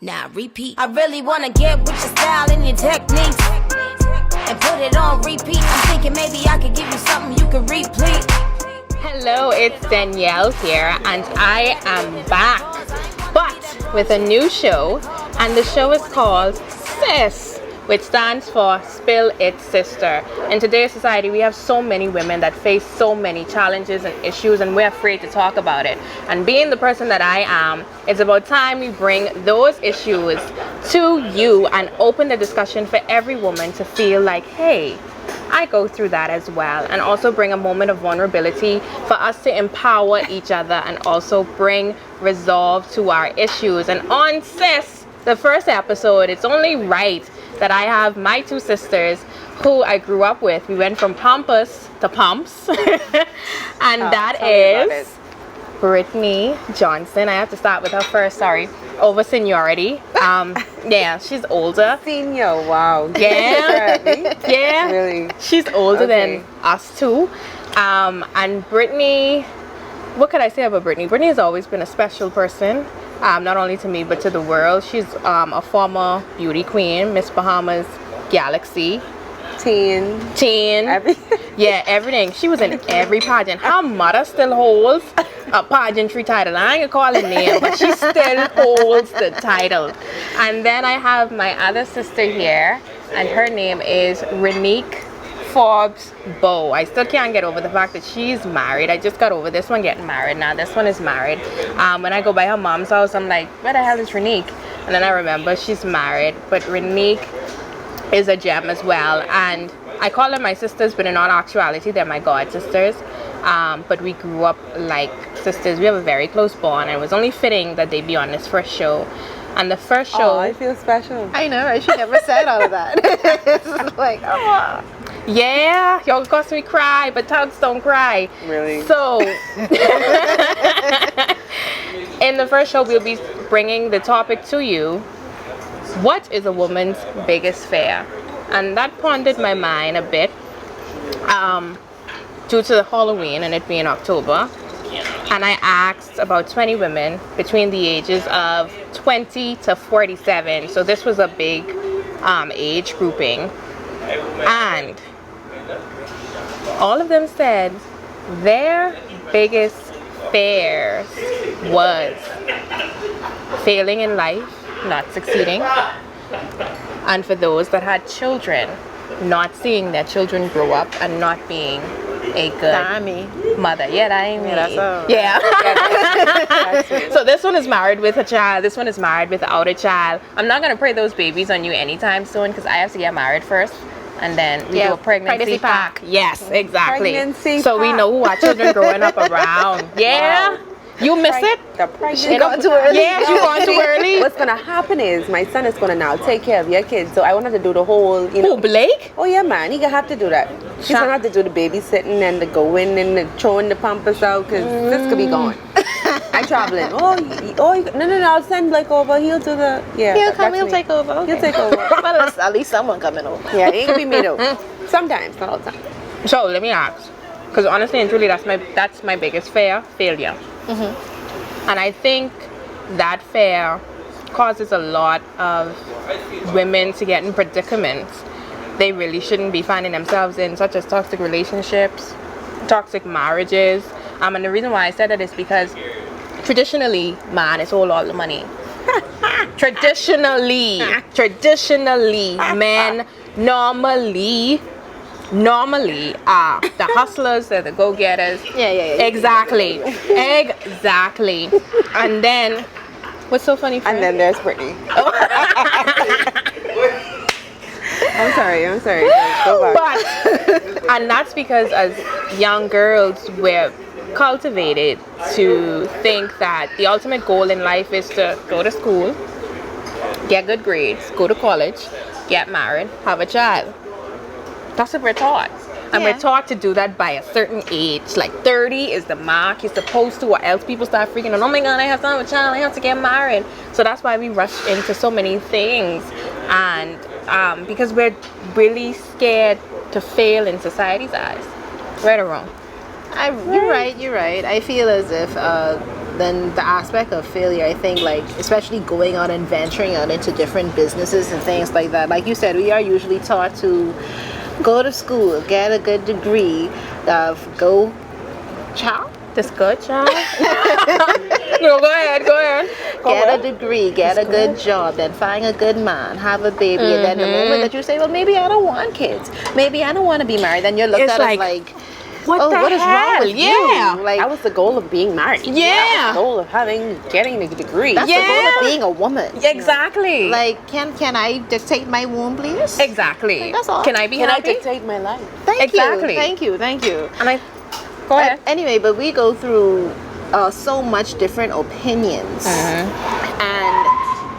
Now repeat. I really wanna get with your style and your techniques and put it on repeat. I'm thinking maybe I could give you something you can repeat. Hello, it's Danielle here, and I am back, but with a new show, and the show is called S.I.S, which stands for Spill It Sister. In today's society, we have so many women that face so many challenges and issues, and we're afraid to talk about it. And being the person that I am, it's about time we bring those issues to you and open the discussion for every woman to feel like, hey, I go through that as well, and also bring a moment of vulnerability for us to empower each other and also bring resolve to our issues. And on S.I.S, the first episode, it's only right that I have my two sisters who I grew up with. We went from Pampas to Pumps and that is Brittany Johnson. I have to start with her first, sorry, over seniority. Yeah, she's older. Senior, wow. Yeah, yeah. Really? She's older than us too. And Brittany, what could I say about Brittany? Brittany has always been a special person, not only to me but to the world. She's a former beauty queen, Miss Bahamas Galaxy. Teen. Yeah, everything. She was in every pageant. Her mother still holds a pageantry title. I ain't gonna call her name, but she still holds the title. And then I have my other sister here, and her name is Renique Forbes Bow. I still can't get over the fact that she's married. I just got over this one getting married. Now this one is married. When I go by her mom's house, I'm like, where the hell is Renique? And then I remember she's married. But Renique is a gem as well, and I call them my sisters, but in all actuality they're my god sisters. But we grew up like sisters. We have a very close bond, and it was only fitting that they be on this first show. And the first show, I feel special. I know, right? She never said all of that. It's like, oh. Yeah, y'all cause me cry, but tugs don't cry. Really? So in the first show, we'll be bringing the topic to you: what is a woman's biggest fear? And that pondered my mind a bit, due to Halloween and it being October. And I asked about 20 women between the ages of 20 to 47. So this was a big age grouping. And all of them said their biggest fears was failing in life, not succeeding, and for those that had children, not seeing their children grow up and not being a good mother. Yeah, that ain't me. Yeah. So this one is married with a child. This one is married without a child. I'm not gonna pray those babies on you anytime soon because I have to get married first, and then we do a pregnancy pack. Yes, exactly. Pregnancy so we know who our children growing up around. Yeah. Wow. You miss it? The pregnancy. You gone too early. Yeah, you gone too early. What's gonna happen is my son is gonna now take care of your kids, so I won't have to do the whole, you know. Who, Blake? Oh yeah, man, he gonna have to do that. He's gonna have to do the babysitting and the going and the throwing the pampers out, cause this could be gone. I'm traveling. No, I'll send Blake over. He'll do the He'll come. He'll take over. Okay. He'll take over. Well, at least someone coming over. Yeah, it ain't gonna be me though. Sometimes, not all the time. So let me ask, because honestly and truly, that's my biggest fear: failure. And I think that fear causes a lot of women to get in predicaments they really shouldn't be finding themselves in, such as toxic relationships, toxic marriages. And the reason why I said that is because traditionally, man, it's all the money. Traditionally, men normally are the hustlers, they're the go-getters. Yeah. Exactly. And then what's so funny? And then there's Brittany. I'm sorry. Go back. And that's because as young girls we're cultivated to think that the ultimate goal in life is to go to school, get good grades, go to college, get married, have a child. That's what we're taught. And we're taught to do that by a certain age. Like 30 is the mark you're supposed to, or else people start freaking out. Oh my God, I have to have a child, I have to get married. So that's why we rush into so many things. And because we're really scared to fail in society's eyes. Right or wrong? You're right. I feel as if then the aspect of failure, I think, like, especially going out and venturing out into different businesses and things like that. Like you said, we are usually taught to go to school, get a good degree, go, child. This good, child? No, go ahead. Get a degree, get a good job, then find a good man, have a baby, and then the moment that you say, well, maybe I don't want kids, maybe I don't want to be married, then you're looked It's at like, as like, what oh, the what is wrong hell? with Yeah. you? Like, That was the goal of being married. Yeah. That was the goal of getting a degree. that's the goal of being a woman. Exactly. Like, can I dictate my womb, please? Exactly. That's all. Can I be Can I happy? dictate my life? Thank Exactly. you. And I go ahead. Anyway, but we go through so much different opinions, and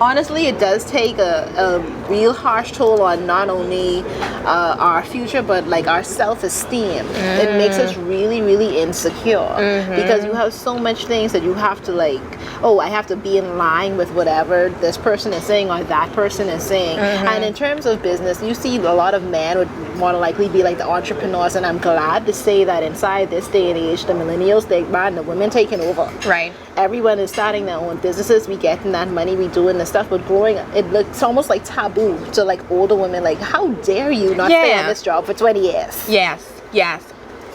honestly, it does take a real harsh toll on not only our future, but like our self-esteem. It makes us really, really insecure because you have so much things that you have to like, oh, I have to be in line with whatever this person is saying or that person is saying. And in terms of business, you see a lot of men would more likely be like the entrepreneurs, and I'm glad to say that inside this day and age, the millennials, the women taking over. Right. Everyone is starting their own businesses. We getting that money, we doing the stuff. But growing, it's almost like taboo to like older women. Like, how dare you not stay on this job for 20 years? Yes.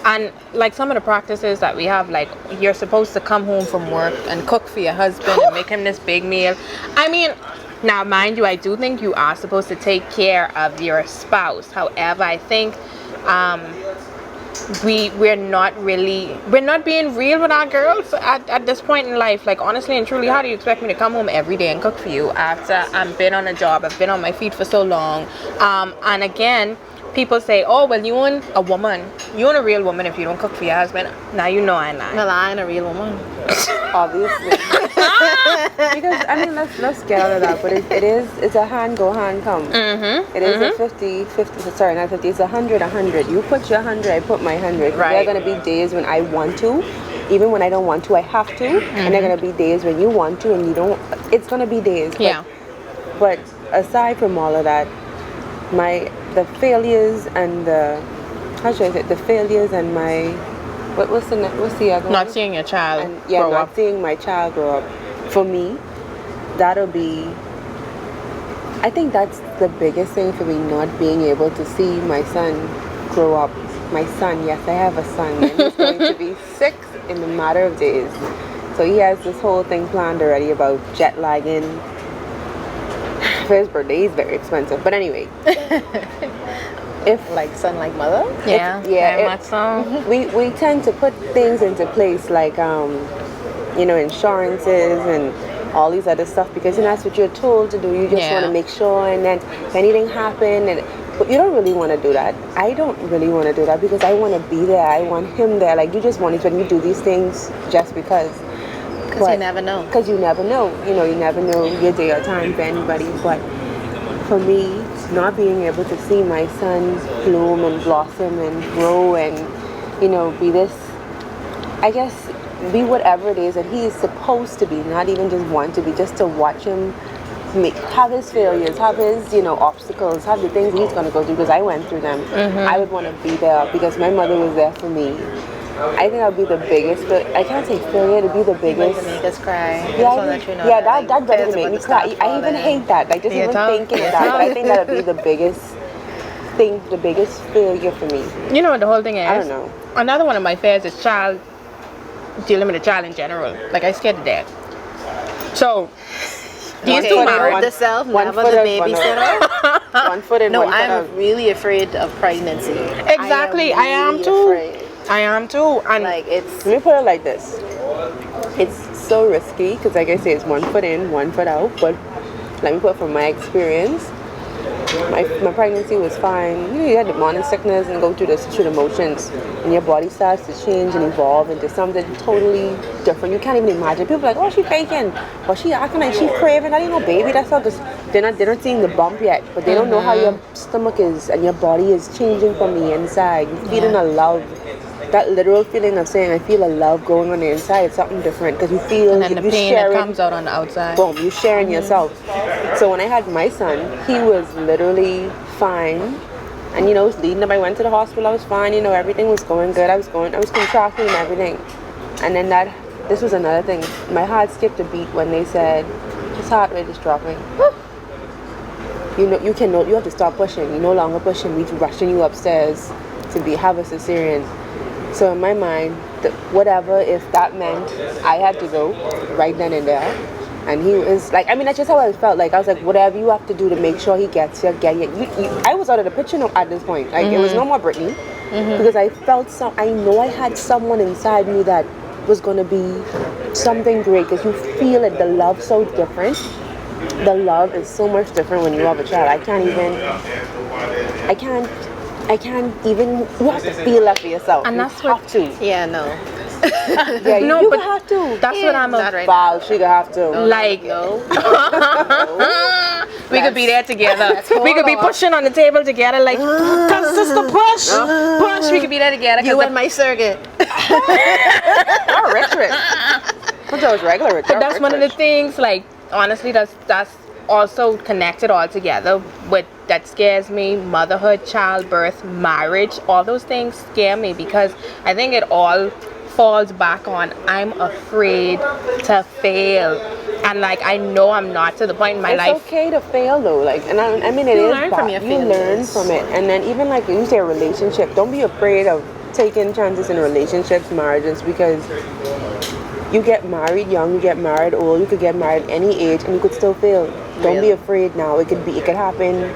And like some of the practices that we have, like you're supposed to come home from work and cook for your husband and make him this big meal. I mean, now mind you, I do think you are supposed to take care of your spouse. However, I think we're not being real with our girls at this point in life. Like, honestly and truly, how do you expect me to come home every day and cook for you after I've been on a job, I've been on my feet for so long? And again, people say, oh, well, you ain't a woman, you ain't a real woman if you don't cook for your husband. Now you know I ain't lying. Well, I ain't a real woman. Obviously. Because I mean, let's get out of that. But it's a hand go, hand come. It is a 50, sorry, not 50, it's 100. You put your 100, I put my 100. Right. There are going to be days when I want to, even when I don't want to, I have to. And there are going to be days when you want to and you don't. It's going to be days. But aside from all of that, the failures and the, how should I say it? The failures and my, what's the other Not one? seeing your child And, grow not up. seeing my child grow up. For me, that'll be, I think that's the biggest thing for me, not being able to see my son grow up. My son, yes, I have a son, and he's going to be 6 in a matter of days. So he has this whole thing planned already about jet lagging. For his birthday, he's very expensive. But anyway, if Like son, like mother. Very much so. we tend to put things into place like insurances and all these other stuff because that's what you're told to do. You just want to make sure, and then if anything happened, but you don't really want to do that. I don't really want to do that because I want to be there. I want him there. Like, you just want it when you do these things just because. Because you never know. Because you never know. You never know your day or time for anybody. But for me, not being able to see my son bloom and blossom and grow and, be this, I guess, be whatever it is that he is supposed to be, not even just want to be, just to watch him have his failures, have his, obstacles, have the things he's going to go through, because I went through them. I would want to be there because my mother was there for me. I think that would be the biggest, but I can't say failure, to be the biggest. Make us cry. That doesn't make me cry. I even hate that. Like, just even thinking of that. But I think that would be the biggest thing, the biggest failure for me. You know what the whole thing is? I don't know. Another one of my fears is dealing with a child in general. Like, I scared to death. So, these two married. The self, one never foot the in, babysitter. One foot in, No, one foot I'm out. really afraid of pregnancy. Exactly, I am really too. afraid. I am too. And Like, it's Let me put it like this. It's so risky because, like I say, it's 1 foot in, 1 foot out. But let me put from my experience, my pregnancy was fine. You had the morning sickness and go through the motions, and your body starts to change and evolve into something totally different. You can't even imagine. People are like, oh, she faking, or she acting like she craving. That ain't no baby. That's not just. They're not seeing the bump yet, but they don't know how your stomach is and your body is changing from the inside. You're feeling a love. That literal feeling of saying, I feel a love going on the inside, it's something different because you feel and then the you pain sharing, that comes out on the outside. boom, you're sharing yourself. So when I had my son, he was literally fine. And it was leading up. I went to the hospital, I was fine, everything was going good. I was contracting and everything. And then that this was another thing. My heart skipped a beat when they said his heart rate is dropping. You know, you have to stop pushing. You're no longer pushing. We're rushing you upstairs to have a cesarean. So in my mind, whatever, if that meant I had to go right then and there, and he was like, I mean, that's just how I felt. Like, I was like, whatever you have to do to make sure he gets here, get it. I was out of the picture at this point. Like, it was no more Brittany, because I felt I know I had someone inside me that was going to be something great, because you feel it, the love so different. The love is so much different when you have a child. I can't even, you have to feel that for yourself. And you that's have to. Yeah, no. Yeah, No, you but have to. That's what I'm Not right Wow, she gonna have to. like. No. We could be there together. Let's We could be hold on. pushing on the table together, like, sister, push, push. We could be there together. You and my surrogate. You're rich. But that was regular rich. But that's one of the things, like, honestly, that's also connected all together with that scares me. Motherhood, childbirth, marriage, all those things scare me, because I think it all falls back on I'm afraid to fail. And like, I know I'm not to the point in my life. It's okay to fail though. Like, and I mean, it You is learn from your you learn failures. from it. And then even like you say a relationship, don't be afraid of taking chances in relationships, marriages, because you get married young, you get married old, you could get married any age and you could still fail. Don't be Really? afraid now. It could happen.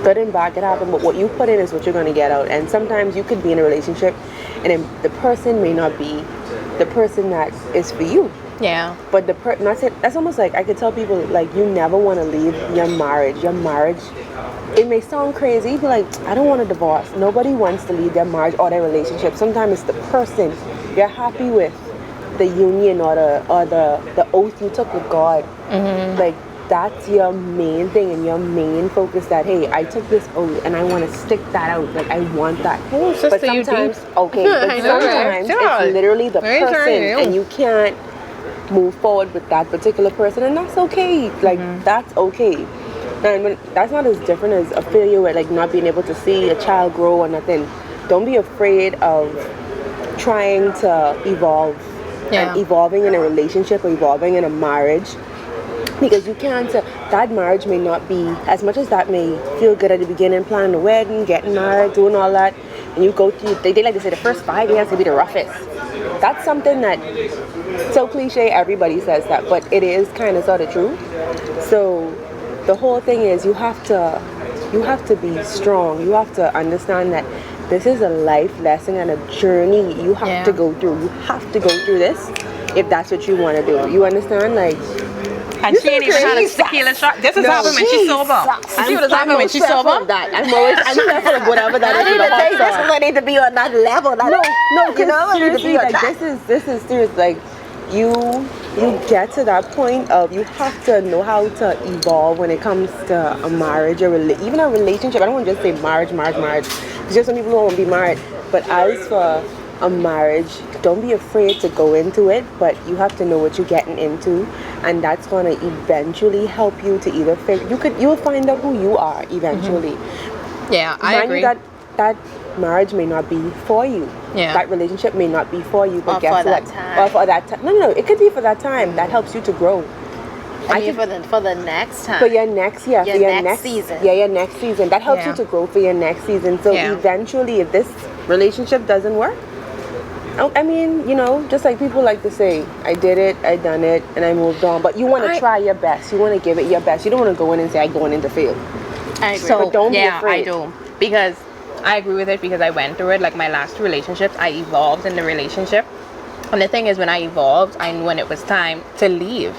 Good and bad could happen, but what you put in is what you're going to get out. And sometimes you could be in a relationship and then the person may not be the person that is for you. Yeah. But that's almost like I could tell people, like, you never want to leave your marriage. Your marriage, it may sound crazy, but like, I don't want a divorce. Nobody wants to leave their marriage or their relationship. Sometimes it's the person you're happy with, the union or the oath you took with God. Like, that's your main thing and your main focus, that hey, I took this oath and I want to stick that out. Like, I want that. Oh, sister, but you sometimes, deep. okay, but I know, sometimes right? it's literally the Very person, true. and you can't move forward with that particular person, and that's okay. Like, that's okay. And that's not as different as a failure with like not being able to see a child grow or nothing. Don't be afraid of trying to evolve. Yeah. And evolving in a relationship or evolving in a marriage, because you can't, that marriage may not be, as much as that may feel good at the beginning, planning the wedding, getting married, doing all that, and you go through, they like to say the first 5 years to be the roughest. That's something that, so cliche, everybody says that, but it is kind of sort of true. So the whole thing is you have to be strong. You have to understand that this is a life lesson and a journey you have to go through. You have to go through this if that's what you want to do. You understand? Like, And she ain't even had a tequila shot. This is happening when she's sober. See what is happening when she's sober? I'm careful of whatever that is. I need to be on that level. No, You know, I need to seriously, be on like, that. this is serious. Like, you get to that point of you have to know how to evolve when it comes to a marriage or even a relationship. I don't want to just say marriage. It's just some people don't want to be married. But as for a marriage, don't be afraid to go into it, but you have to know what you're getting into, and that's going to eventually help you to either you'll find out who you are eventually. Yeah, I Mind agree. you, that marriage may not be for you. Yeah. That relationship may not be for you, but Or guess for that what? time. Or for that time. No, it could be for that time. That helps you to grow. I mean, for the next time. For your next year, Your for your next season. Yeah, your next season. That helps Yeah. you to grow for your next season. So Yeah. eventually, if this relationship doesn't work, I mean, you know, just like people like to say, I did it, I done it, and I moved on. But you want to try your best. You want to give it your best. You don't want to go in and say, I'm going in to fail. I agree. So But don't be yeah, afraid. I do, because I agree with it, because I went through it. Like my last two relationships, I evolved in the relationship, and the thing is, when I evolved, I knew when it was time to leave.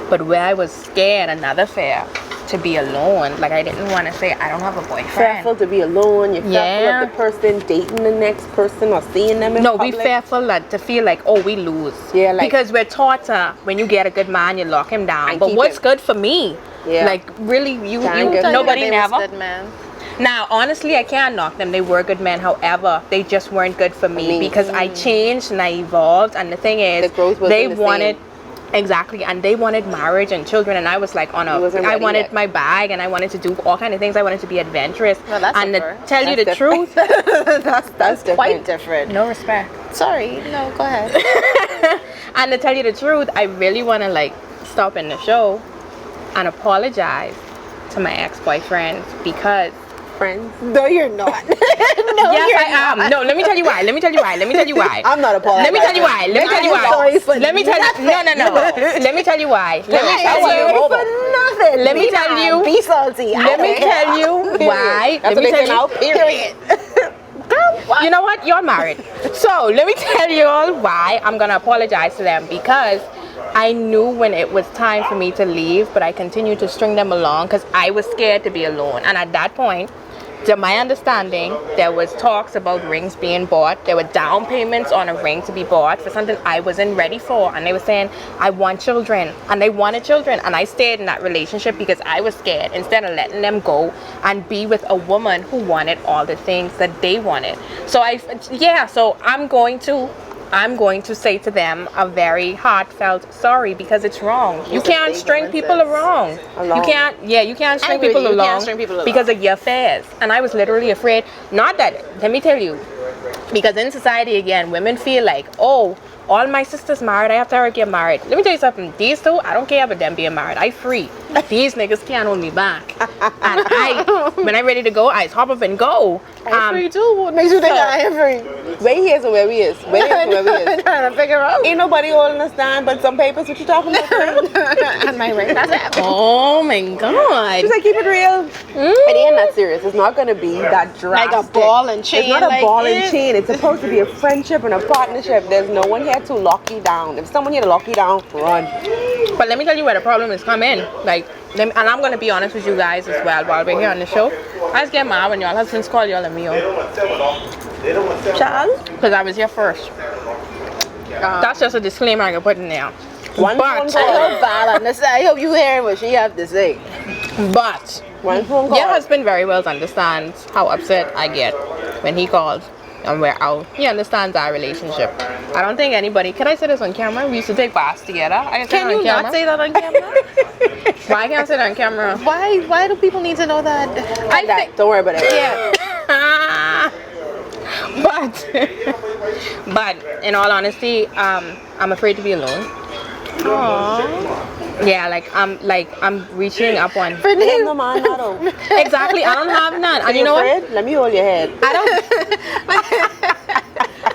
But where I was scared, another fear, to be alone. Like, I didn't want to say I don't have a boyfriend. Fearful to be alone. You're fearful of the person dating the next person or seeing them in No, we public. fearful to feel like, oh, we lose. Yeah, like, because we're taught to, when you get a good man, you lock him down. And But keep what's him. good for me? Yeah. Like, really, Can't get nobody They never. was good, man. Now, honestly, I can't knock them. They were good men. However, they just weren't good for me because I changed and I evolved. And the thing is, The growth wasn't they the wanted same. exactly, and they wanted marriage and children. And I was like You wasn't I ready wanted yet. my bag, and I wanted to do all kind of things. I wanted to be adventurous. Well, that's and to different. tell you the That's truth, That's different. quite different. no respect. Sorry, no, go ahead. And to tell you the truth, I really want to like stop in the show and apologize to my ex-boyfriend because Friends. No, you're not. yes, I am. No, let me tell you why. Let me tell you why. Let me tell you why. I'm not apologizing. Let me tell you why. Let me tell you why. Let me tell you. No. Let me tell you why. Let me tell you. for nothing. Let me tell you. Be salty. Let me tell you why. That's Let me what they tell came you. out. Period. You know what? You're married. So let me tell you all why I'm gonna apologize to them, because I knew when it was time for me to leave, but I continued to string them along because I was scared to be alone. And at that point, to my understanding, there was talks about rings being bought. There were down payments on a ring to be bought for something I wasn't ready for. And they were saying, I want children. And they wanted children. And I stayed in that relationship because I was scared, instead of letting them go and be with a woman who wanted all the things that they wanted. So so I'm going to say to them a very heartfelt sorry, because it's wrong. You can't string people along. You can't string people along because of your affairs. And I was literally afraid. Not that, let me tell you, because in society again, women feel like, oh, all my sisters married, I have to get married. Let me tell you something. These two, I don't care about them being married. I free. These niggas can't hold me back. And when I'm ready to go, I hop up and go. I'm free too. What makes you think I am free? Where he is and where he is. Where he is and where he is. Trying to figure out. Ain't nobody holding us down but some papers. What you talking about? And my ring. That's it. Oh my God. She's like, keep it real. It ain't that serious. It's not gonna be that drastic. Like a ball and chain. It's not a like ball it. and chain. It's supposed to be a friendship and a partnership. There's no one here to lock you down. If someone here to lock you down, run. But let me tell you where the problem is coming. And I'm going to be honest with you guys as well while we're here on the show. I just get mad when y'all husbands call y'all a meal. Child? Because I was here first. That's just a disclaimer I can put in there. One phone call. I hope you hearing what she have to say. But One phone call. your husband very well understands how upset I get when he calls and we're out. He understands our relationship. I don't think anybody, can I say this on camera? We used to take baths together. Can you not say that on camera? Why can't I say that on camera? Why do people need to know that? I think, Don't worry about it. yeah. But in all honesty, I'm afraid to be alone. Aww. Yeah, I'm reaching up on. Ain't no man, not all. Exactly, I don't have none. And you know what? Let me hold your head.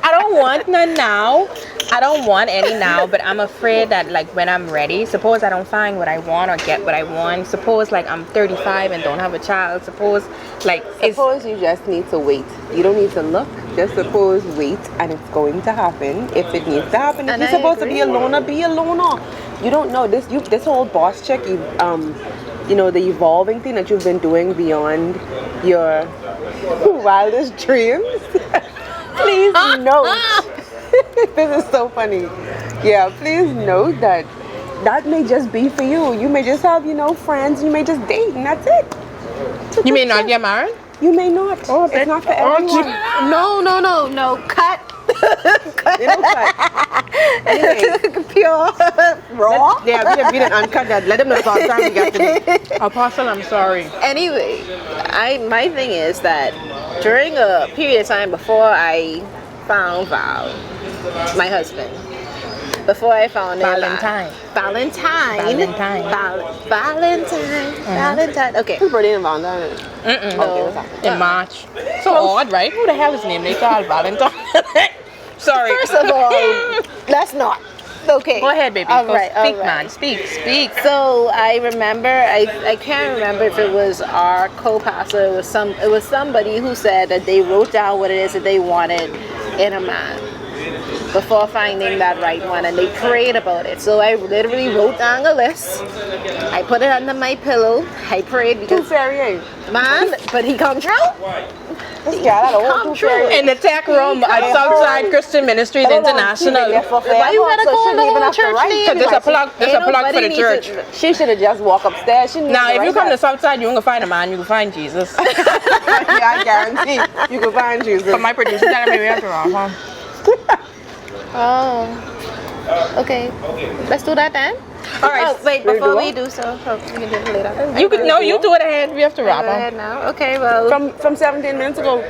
I don't want none now. I don't want any now, but I'm afraid that like when I'm ready, suppose I don't find what I want or get what I want. Suppose like I'm 35 and don't have a child. Suppose you just need to wait. You don't need to look. Just suppose wait, and it's going to happen if it needs to happen. If you're supposed to be a loner, be a loner. You don't know this. This whole boss chick, the evolving thing that you've been doing beyond your wildest dreams. Please note. This is so funny. Yeah, please note that may just be for you. You may just have, friends. You may just date, and that's it. You may not get married. You may not. It's not for everyone. No. Cut. Anyway, Pure. Raw. We didn't uncut that. Let them know it's all time we got today. Apostle, I'm sorry. Anyway, my thing is that during a period of time before I found Val, my husband, before I found Valentine. Okay. Whose birthday in Valentine? In March. So odd, right? Who the hell is named? They call Valentine. Sorry. First of all, let's not. Okay. Go ahead, baby. All Go right, speak, all right. man. Speak. So I remember, I can't remember if it was our co-pastor, it was somebody who said that they wrote down what it is that they wanted in a man before finding that right one, and they prayed about it. So I literally wrote down a list. I put it under my pillow. I prayed because man, but he come true. Come true. In the tech room at Southside Christian Ministries International. Why you gotta call the whole church name? Because there's a plug for the church. She should have just walked upstairs. Now, if you come to Southside, you ain't gonna find a man. You can find Jesus. Yeah, I guarantee you can find Jesus. But my producer telling me we have to wrong, huh? Oh. Okay. Let's do that then. All right. Oh, wait, before we do so, we can do it later. You could you do it ahead. We have to wrap Go ahead now. Okay, well. From 17 minutes ago.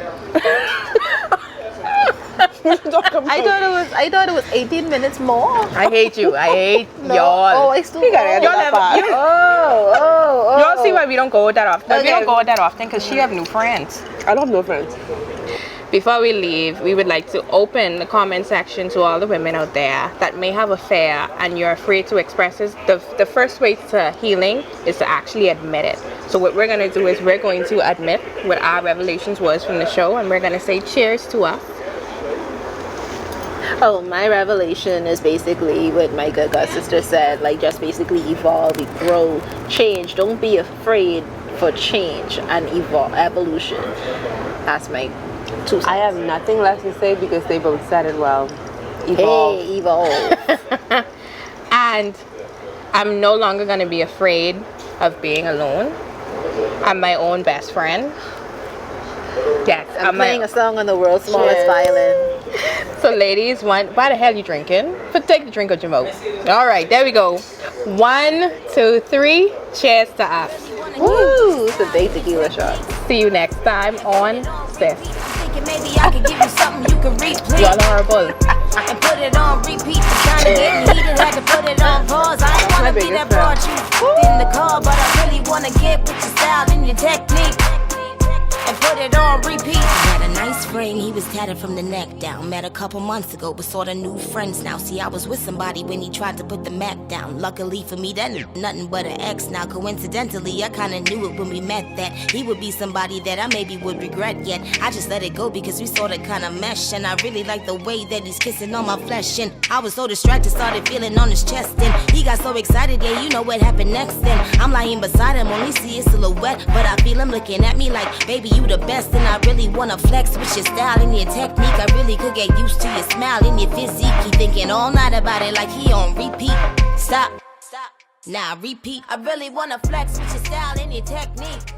I thought it was 18 minutes more. I hate you. I hate No. y'all. Oh, I still You gotta edit Y'all that never- part. you- Oh. Y'all see why we don't go that often. We Okay. don't go that often because she have new friends. I don't have no friends. Before we leave, we would like to open the comment section to all the women out there that may have affair and you're afraid to express it. The first way to healing is to actually admit it. So what we're going to do is we're going to admit what our revelations was from the show, and we're going to say cheers to us. Oh, my revelation is basically what my good god sister said, like just basically evolve, grow, change. Don't be afraid for change and evolution. That's my 2 cents. I have nothing less to say because they both said it well. Evolve. Hey, evolve. And I'm no longer going to be afraid of being alone. I'm my own best friend. Yes, I'm playing a song on the world's smallest Cheers. violin. So ladies, why the hell you drinking? Take the drink out your mouth. All right, there we go. 1, 2, 3. Cheers to us. Woo! It's a big tequila shot. See you next time on Sis. Thinking maybe I could give you something you can replay. Y'all horrible. And put it on repeat. Trying to get heated, had to put it on pause. I ain't wanna be that broad you in the car, but I really wanna get with your style and your technique. And put it on repeat. Had a nice frame, he was tatted from the neck down. Met a couple months ago, but sorta new friends now. See, I was with somebody when he tried to put the Mac down. Luckily for me, that nothing but an ex. Now, coincidentally, I kinda knew it when we met that he would be somebody that I maybe would regret yet. I just let it go because we sorta kinda mesh. And I really like the way that he's kissing on my flesh. And I was so distracted, started feeling on his chest. And he got so excited, yeah, you know what happened next. Then I'm lying beside him, only see his silhouette. But I feel him looking at me like, baby, you the best. And I really wanna flex with your style and your technique. I really could get used to your smile and your physique. He thinking all night about it like he on repeat. Stop, now repeat. I really wanna flex with your style and your technique.